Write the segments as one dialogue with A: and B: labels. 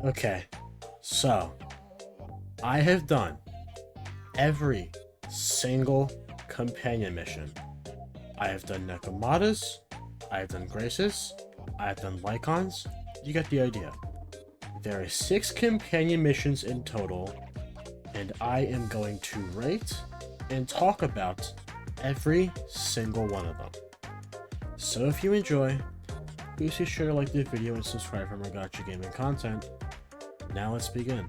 A: Okay, so I have done every single companion mission. I have done Nekomatas, I have done Graces, I have done Lycons. You get the idea. There are 6 companion missions in total, and I am going to rate and talk about every single one of them. So if you enjoy, please be sure to like the video and subscribe for more Gacha Gaming content. Now let's begin.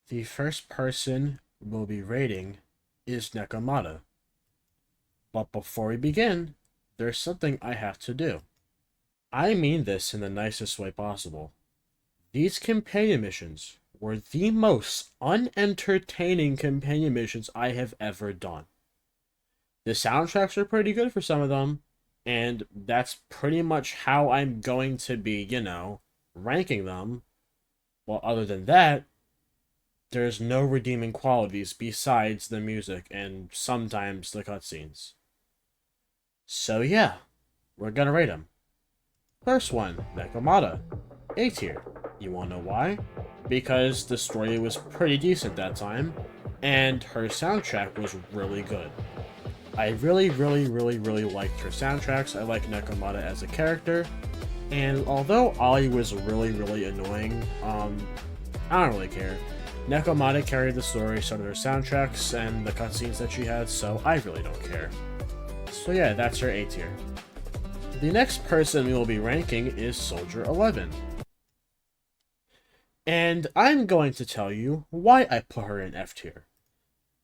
A: The first person we'll be rating is Nekomata. But before we begin, there's something I have to do. I mean this in the nicest way possible. These companion missions were the most unentertaining companion missions I have ever done. The soundtracks are pretty good for some of them, and that's pretty much how I'm going to be, ranking them. Well, other than that, there's no redeeming qualities besides the music and sometimes the cutscenes. So yeah, we're gonna rate them. First one, Nekomata, A tier. You wanna know why? Because the story was pretty decent that time, and her soundtrack was really good. I really liked her soundtracks. I like Nekomata as a character, and although Ollie was really annoying, I don't really care. Nekomata carried the story, so did her soundtracks and the cutscenes that she had, so I really don't care. So yeah, that's her A tier. The next person we will be ranking is Soldier 11. And I'm going to tell you why I put her in F tier.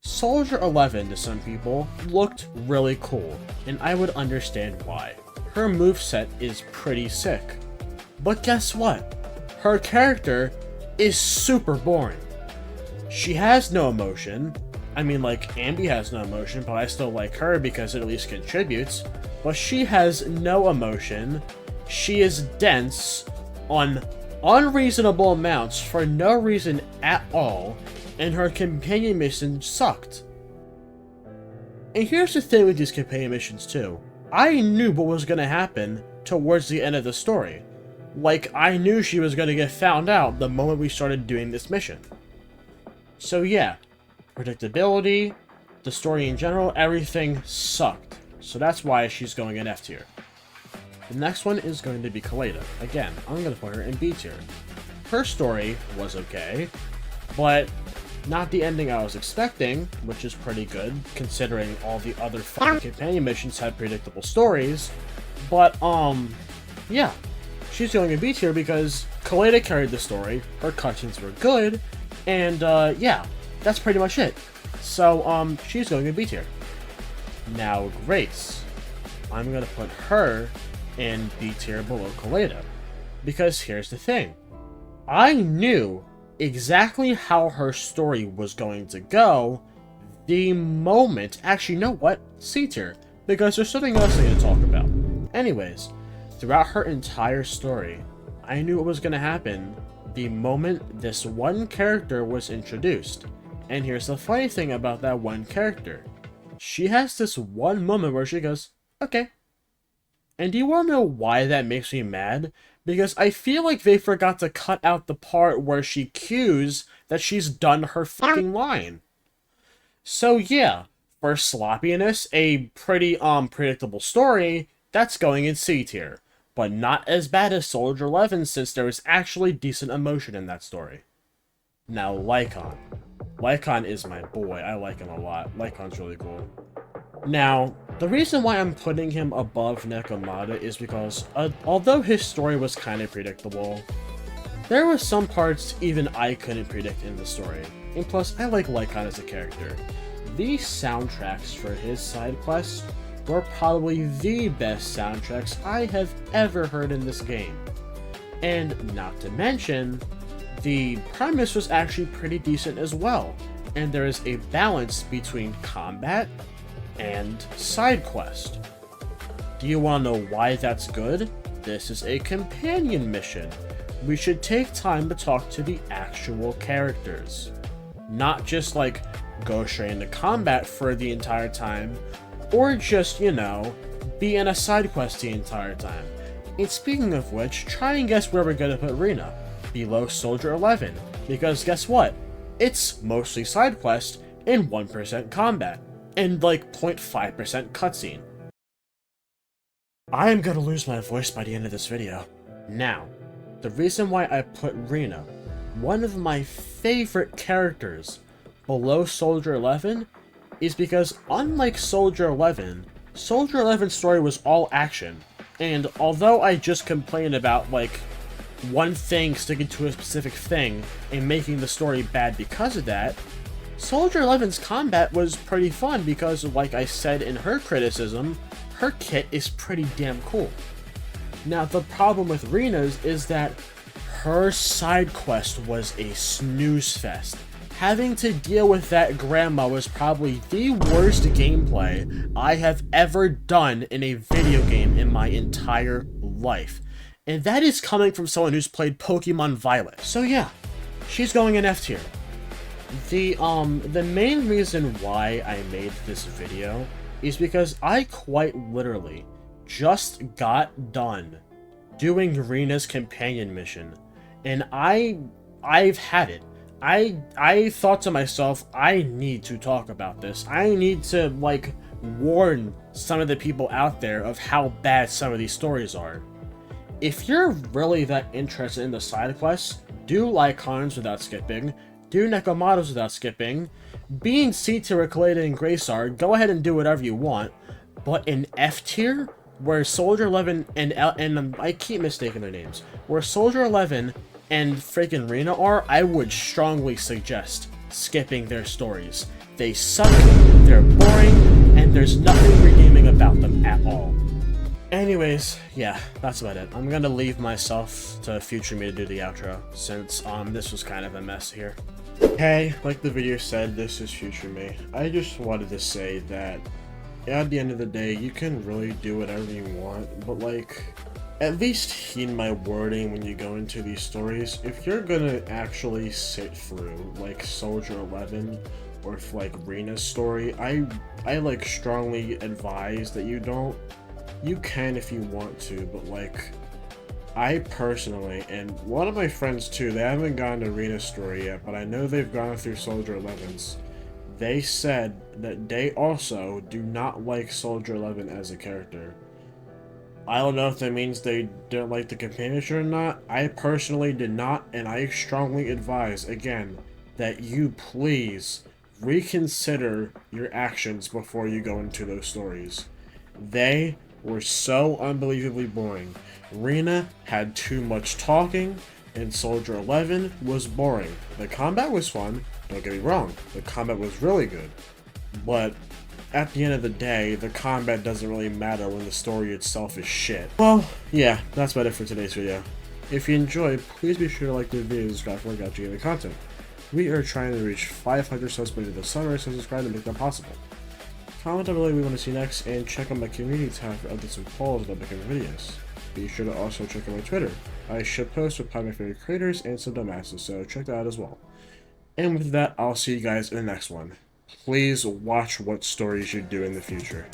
A: Soldier 11 to some people looked really cool, and I would understand why. Her moveset is pretty sick. But guess what? Her character is super boring. She has no emotion. I mean, like, Ambi has no emotion, but I still like her because it at least contributes. But she has no emotion. She is dense on unreasonable amounts for no reason at all, and her companion mission sucked. And here's the thing with these companion missions too. I knew what was going to happen towards the end of the story. Like, I knew she was going to get found out the moment we started doing this mission. So yeah, predictability, the story in general, everything sucked. So that's why she's going in F tier. The next one is going to be Koleda. Again, I'm going to put her in B tier. Her story was okay, but not the ending I was expecting, which is pretty good, considering all the other fucking companion missions had predictable stories. But, yeah. She's going in B tier because Koleda carried the story, her cutscenes were good, and, yeah, that's pretty much it. So, she's going in B tier. Now, Grace. I'm gonna put her in B tier below Koleda. Because here's the thing. I knew exactly how her story was going to go the moment... Actually, you know what? C tier. Because there's something else I need to talk about. Anyways, throughout her entire story, I knew what was going to happen the moment this one character was introduced. And here's the funny thing about that one character. She has this one moment where she goes, okay. And do you want to know why that makes me mad? Because I feel like they forgot to cut out the part where she cues that she's done her fucking line. So yeah, for sloppiness, a pretty predictable story, that's going in C tier. But not as bad as Soldier 11 since there was actually decent emotion in that story. Now, Lycaon. Lycaon is my boy. I like him a lot. Lycaon's really cool. Now, the reason why I'm putting him above Nekomata is because, although his story was kind of predictable, there were some parts even I couldn't predict in the story. And plus, I like Lycaon as a character. These soundtracks for his side quests were probably the best soundtracks I have ever heard in this game. And not to mention, the premise was actually pretty decent as well, and there is a balance between combat and side quest. Do you want to know why that's good? This is a companion mission. We should take time to talk to the actual characters. Not just like go straight into combat for the entire time, or just, you know, be in a side quest the entire time. And speaking of which, try and guess where we're gonna put Rina. Below Soldier 11. Because guess what? It's mostly side quest and 1% combat. And like 0.5% cutscene. I am gonna lose my voice by the end of this video. Now, the reason why I put Rina, one of my favorite characters, below Soldier 11, is because unlike Soldier 11, Soldier 11's story was all action. And although I just complained about, like, one thing sticking to a specific thing and making the story bad because of that, Soldier 11's combat was pretty fun because, like I said in her criticism, her kit is pretty damn cool. Now, the problem with Rina's is that her side quest was a snooze fest. Having to deal with that grandma was probably the worst gameplay I have ever done in a video game in my entire life. And that is coming from someone who's played Pokemon Violet. So yeah, she's going in F tier. The main reason why I made this video is because I quite literally just got done doing Rina's companion mission, and I've had it. I thought to myself, I need to talk about this. I need to, like, warn some of the people out there of how bad some of these stories are. If you're really that interested in the side quests, do Lycons without skipping, do Nekomatas without skipping, be in C tier with Koleda and Graysar, go ahead and do whatever you want, but in F tier, where Soldier 11 and I keep mistaking their names, where Soldier 11 and freaking Rina are, I would strongly suggest skipping their stories. They suck, they're boring, and there's nothing redeeming about them at all. Anyways, yeah, that's about it. I'm gonna leave myself to future me to do the outro, since this was kind of a mess here. Hey, like the video said, this is future me. I just wanted to say that at the end of the day, you can really do whatever you want, but like, at least heed my wording when you go into these stories. If you're gonna actually sit through, like, Soldier 11, or like Rina's story, I like strongly advise that you don't. You can if you want to, but like, I personally, and one of my friends too, they haven't gotten to Rina's story yet, but I know they've gone through Soldier 11's. They said that they also do not like Soldier 11 as a character. I don't know if that means they don't like the companionship or not. I personally did not, and I strongly advise, again, that you please reconsider your actions before you go into those stories. They were so unbelievably boring. Rina had too much talking, and Soldier 11 was boring. The combat was fun, don't get me wrong, the combat was really good, but at the end of the day, the combat doesn't really matter when the story itself is shit. Well, yeah, that's about it for today's video. If you enjoyed, please be sure to like the video and subscribe for more Gacha Gaming content. We are trying to reach 500 subs by the summer, so subscribe to make that possible. Comment down below what we want to see next, and check out my community tab for updates and polls about making videos. Be sure to also check out my Twitter. I should post with my favorite creators and some dumbasses, so check that out as well. And with that, I'll see you guys in the next one. Please watch what stories you do in the future.